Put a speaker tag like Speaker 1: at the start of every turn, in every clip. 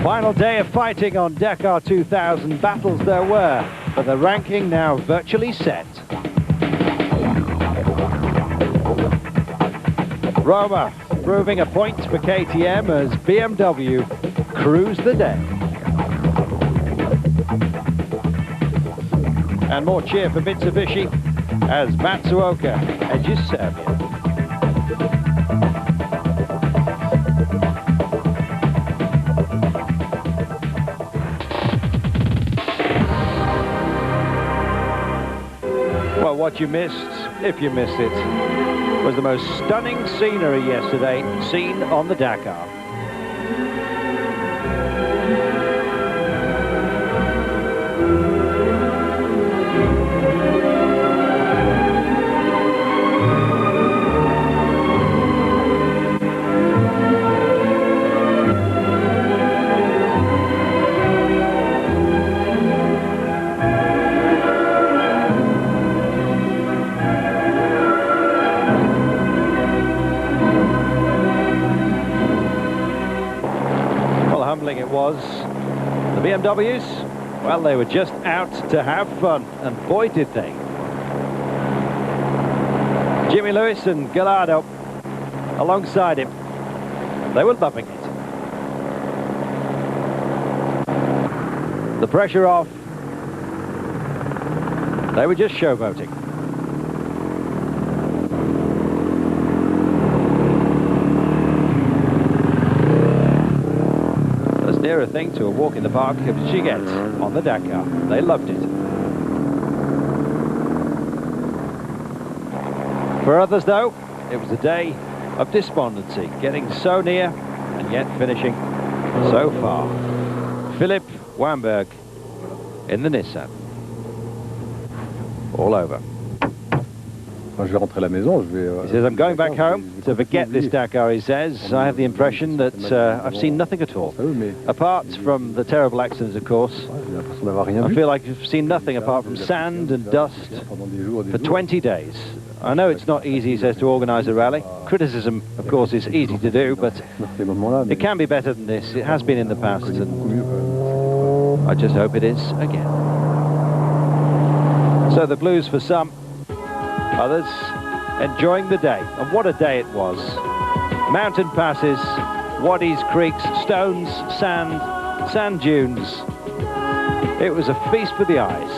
Speaker 1: Final day of fighting on Dakar 2000. Battles there were, but the ranking now virtually set. Roma proving a point for KTM as BMW cruise the day. And more cheer for Mitsubishi as Matsuoka edges Serbia. Well, what you missed, if you missed it, was the most stunning scenery yesterday seen on the Dakar. It was. The BMWs, well, they were just out to have fun, and boy did they. Jimmy Lewis and Gallardo alongside him, they were loving it. The pressure off, they were just showboating. Nearer thing to a walk in the park as you get on the Dakar. They loved it. For others, though, it was a day of despondency, getting so near and yet finishing so far. Philip Wamberg in the Nissan. All over. He says, I'm going back home to forget this Dakar, he says. I have the impression that I've seen nothing at all. Apart from the terrible accidents, of course. I feel like I've seen nothing apart from sand and dust for 20 days. I know it's not easy, he says, to organise a rally. Criticism, of course, is easy to do, but it can be better than this. It has been in the past, and I just hope it is again. So the blues for some. Others enjoying the day, and what a day it was. Mountain passes, waddies, creeks, stones, sand dunes. It was a feast for the eyes.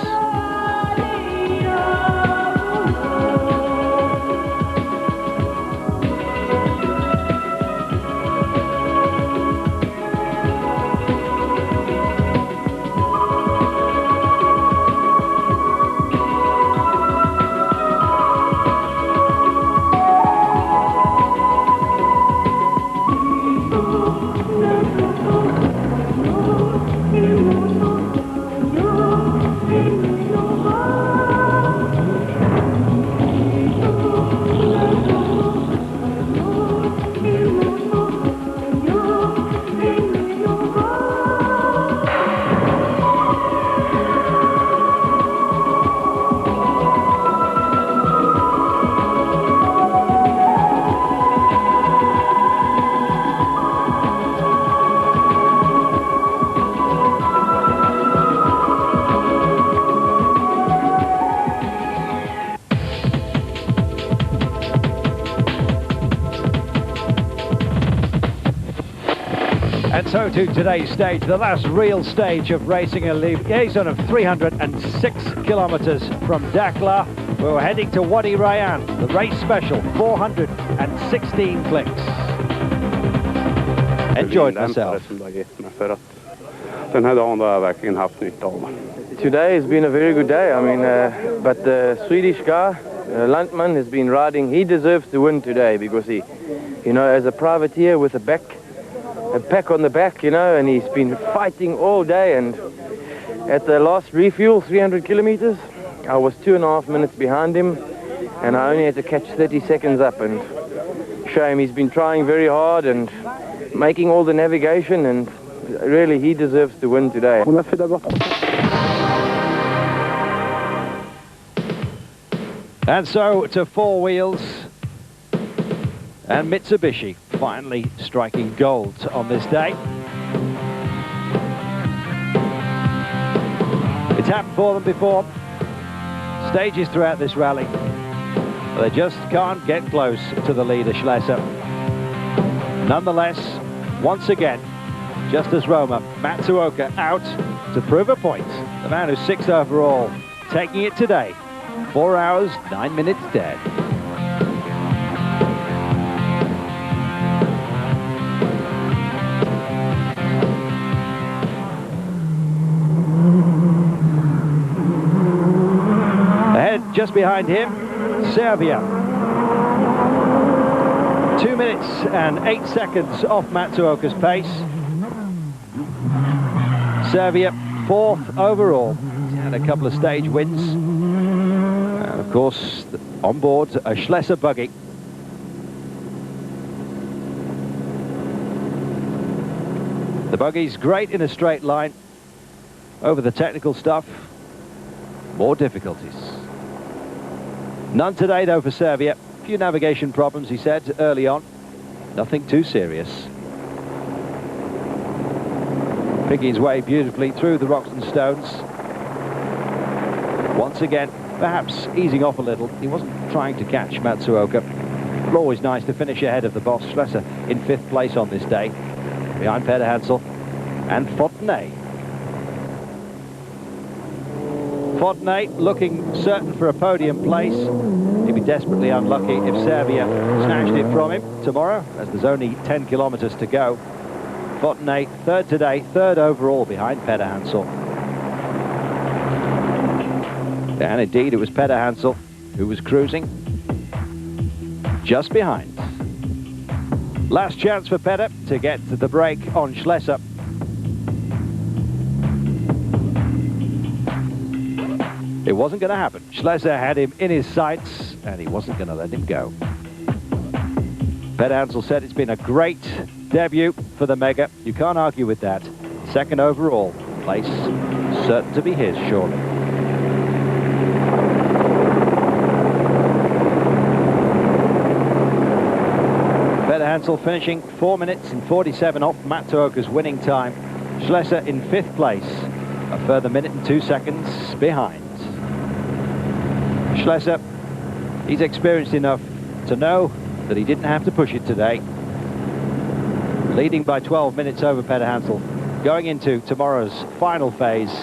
Speaker 1: And so to today's stage, the last real stage of racing, a liaison of 306 kilometers from Dakar. We're heading to Wadi Rayyan, the race special, 416 clicks. Enjoyed myself.
Speaker 2: Today has been a very good day. I mean, but the Swedish guy, Landman, has been riding. He deserves to win today because he, you know, as a privateer with a pack on the back, you know, and he's been fighting all day. And at the last refuel, 300 kilometers, I was 2.5 minutes behind him, and I only had to catch 30 seconds up. And shame, he's been trying very hard and making all the navigation, and really he deserves to win today.
Speaker 1: And so to four wheels, and Mitsubishi finally striking gold on this day. It's happened for them before. Stages throughout this rally. But they just can't get close to the leader, Schlesser. Nonetheless, once again, just as Roma, Matsuoka out to prove a point. The man who's 6th overall, taking it today. 4 hours, 9 minutes dead. Ahead, just behind him, Serbia. 2 minutes and 8 seconds off Matsuoka's pace. Serbia 4th overall. He's had a couple of stage wins. And of course, on board a Schlesser buggy. The buggy's great in a straight line. Over the technical stuff, more difficulties. None today, though, for Serbia. A few navigation problems, he said, early on. Nothing too serious. Picking his way beautifully through the rocks and stones. Once again, perhaps easing off a little. He wasn't trying to catch Matsuoka. Always nice to finish ahead of the boss. Schlesser in 5th place on this day, behind Peter Hansel and Fontenay. Fontenay looking certain for a podium place. He'd be desperately unlucky if Serbia snatched it from him tomorrow, as there's only 10 kilometers to go. Fontenay, 3rd today, 3rd overall behind Peter Hansel. And indeed, it was Peter Hansel who was cruising just behind. Last chance for Peter to get to the break on Schlesser. It wasn't going to happen. Schlesser had him in his sights, and he wasn't going to let him go. Peter Hansel said it's been a great debut for the Mega. You can't argue with that. 2nd overall place, certain to be his, surely. Peter Hansel finishing 4 minutes and 47 off Matsuoka's winning time. Schlesser in 5th place, a further minute and 2 seconds behind. Schlesser, he's experienced enough to know that he didn't have to push it today. Leading by 12 minutes over Peter Hansel, going into tomorrow's final phase,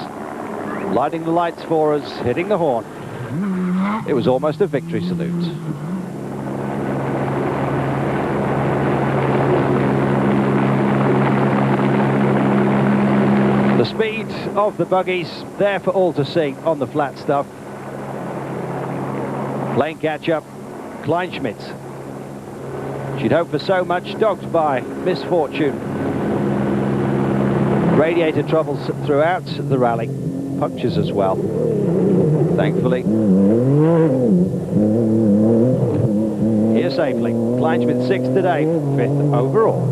Speaker 1: lighting the lights for us, hitting the horn. It was almost a victory salute. The speed of the buggies there for all to see on the flat stuff. Playing catch-up, Kleinschmidt. She'd hoped for so much, dogged by misfortune. Radiator troubles throughout the rally, punctures as well. Thankfully, here safely. Kleinschmidt 6th today, 5th overall.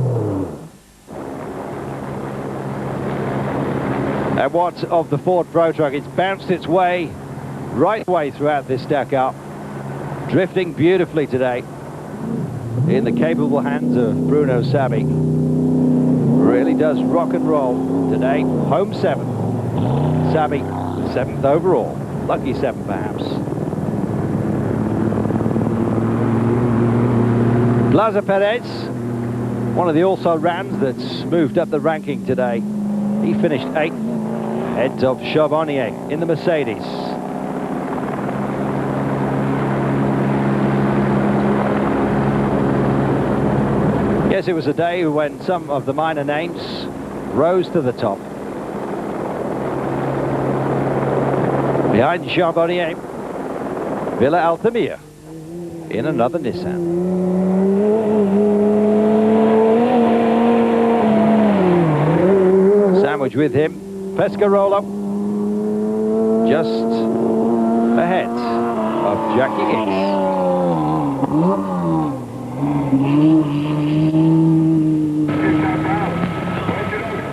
Speaker 1: And what of the Ford Pro Truck? It's bounced its way right way throughout this Dakar. Drifting beautifully today in the capable hands of Bruno Sabi. Really does rock and roll today. Home 7. Sabi, 7th overall. Lucky 7 perhaps. Plaza Perez, one of the also-rans that's moved up the ranking today. He finished 8th, ahead of Charbonnier in the Mercedes. Yes, it was a day when some of the minor names rose to the top. Behind Charbonnier, Villa Altamira in another Nissan. Sandwich with him, Pescarolo, just ahead of Jackie Hicks.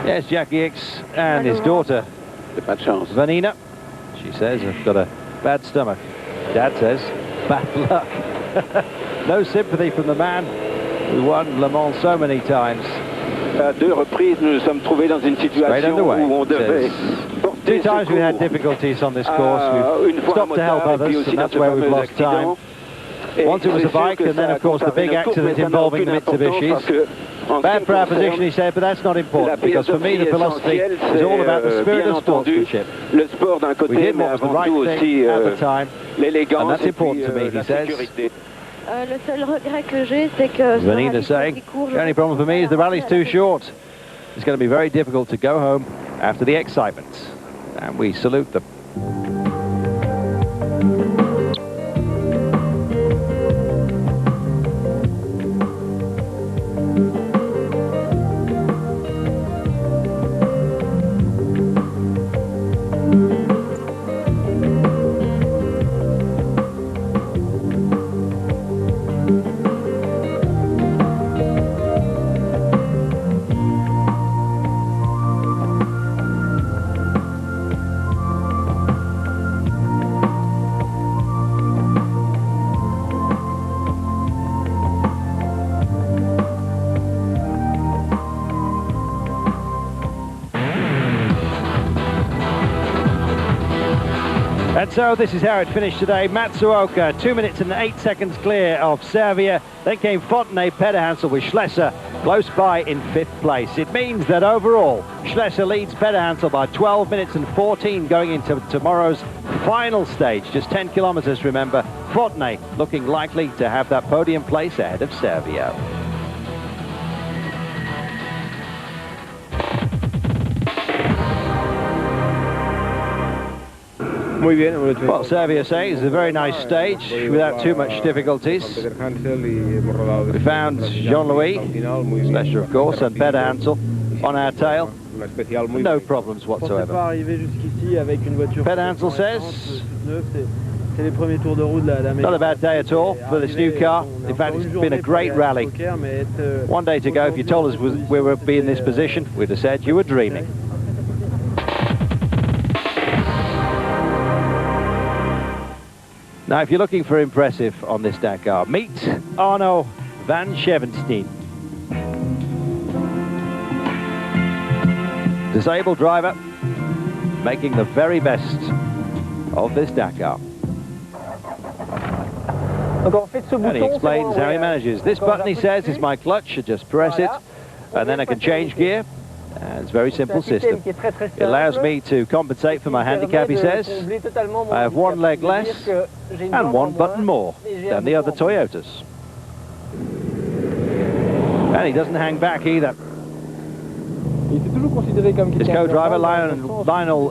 Speaker 1: Yes, Jackie Hicks and his daughter, Vanina. She says, I've got a bad stomach. Dad says, bad luck. No sympathy from the man who won Le Mans so many times.
Speaker 3: À 2 reprises, nous nous sommes trouvés dans une situation où on devait porter
Speaker 1: Two times we had difficulties on this course. We've stopped to help others, and that's where we've lost time. Once it was a bike, and then, of course, the big accident involving the Mitsubishis. Bad for our position, he said, but that's not important, because for me, the philosophy is all about the spirit of sportsmanship. We did what was the right thing at the time, and that's important to me, he says. Vanina saying, the only problem for me is the rally's too short. It's going to be very difficult to go home after the excitement. And we salute them. And so this is how it finished today. Matsuoka, 2 minutes and 8 seconds clear of Servia. Then came Fontenay Pederhansel with Schlesser close by in 5th place. It means that overall, Schlesser leads Pederhansel by 12 minutes and 14 going into tomorrow's final stage. Just 10 kilometers, remember. Fontenay looking likely to have that podium place ahead of Servia. Well, Servia says it's a very nice stage without too much difficulties. We found Jean-Louis, Schlesser of course, and Pederhansel on our tail. No problems whatsoever. Pederhansel says not a bad day at all for this new car. In fact, it's been a great rally. One day to go, if you told us we would be in this position, we'd have said you were dreaming. Now, if you're looking for impressive on this Dakar, meet Arno van Schevenstein. Disabled driver, making the very best of this Dakar. And he explains how he manages. This button, he says, is my clutch. I just press it, and then I can change gear. And it's a very simple system. It allows me to compensate for my handicap, he says. I have one leg less and one button more than the other Toyotas. And he doesn't hang back either. His co-driver, Lionel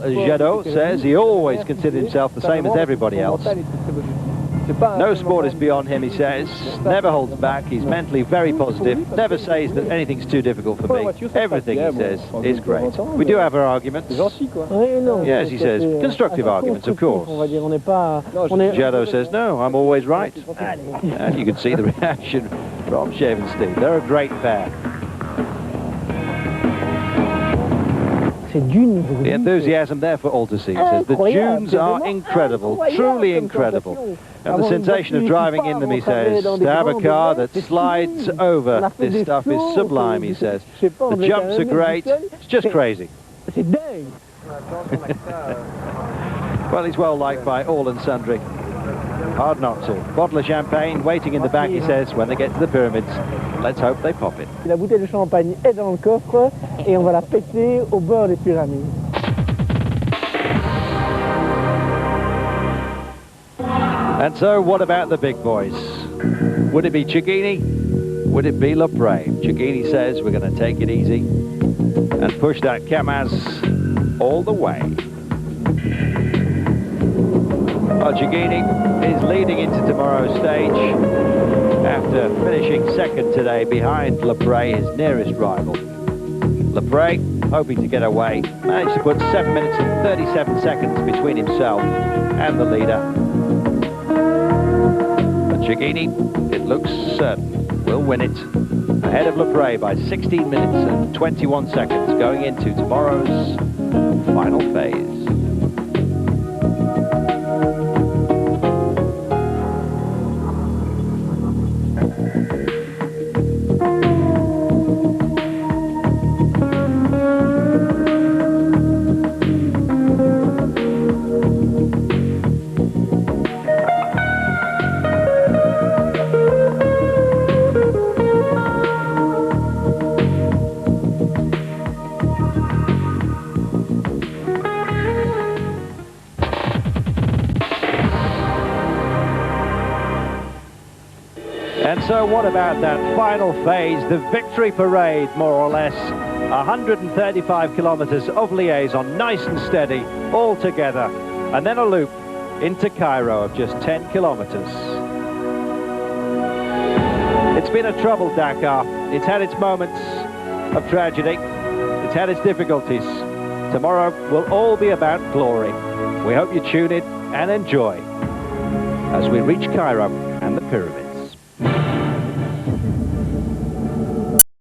Speaker 1: Jadot, says he always considered himself the same as everybody else. No sport is beyond him, he says. Never holds back. He's mentally very positive. Never says that anything's too difficult for me. Everything, he says, is great. We do have our arguments. Yes, he says, constructive arguments, of course. Jadot says, no, I'm always right. And you can see the reaction from Schevenstein. They're a great pair. The enthusiasm there for all to see. He says the dunes are incredible, truly incredible. And the sensation of driving in them, he says, to have a car that slides over this stuff is sublime, he says. The jumps are great. It's just crazy. Well, he's well liked by all and sundry. Hard not to. Bottle of champagne waiting in the back, he says, when they get to the pyramids. Let's hope they pop it.
Speaker 3: La bouteille de champagne est dans le coffre et on va la péter au bord des pyramides.
Speaker 1: And so, what about the big boys? Would it be Ciccini? Would it be Lepre? Ciccini says we're going to take it easy and push that Kamaz all the way. Well, Ciccini is leading into tomorrow's stage after finishing second today behind Lepre, his nearest rival. Lepre, hoping to get away, managed to put 7 minutes and 37 seconds between himself and the leader. But Ciccini, it looks certain, will win it ahead of Lepre by 16 minutes and 21 seconds going into tomorrow's final phase. And so what about that final phase, the victory parade, more or less? 135 kilometers of liaison, nice and steady, all together. And then a loop into Cairo of just 10 kilometers. It's been a troubled Dakar. It's had its moments of tragedy. It's had its difficulties. Tomorrow will all be about glory. We hope you tune in and enjoy as we reach Cairo and the pyramids.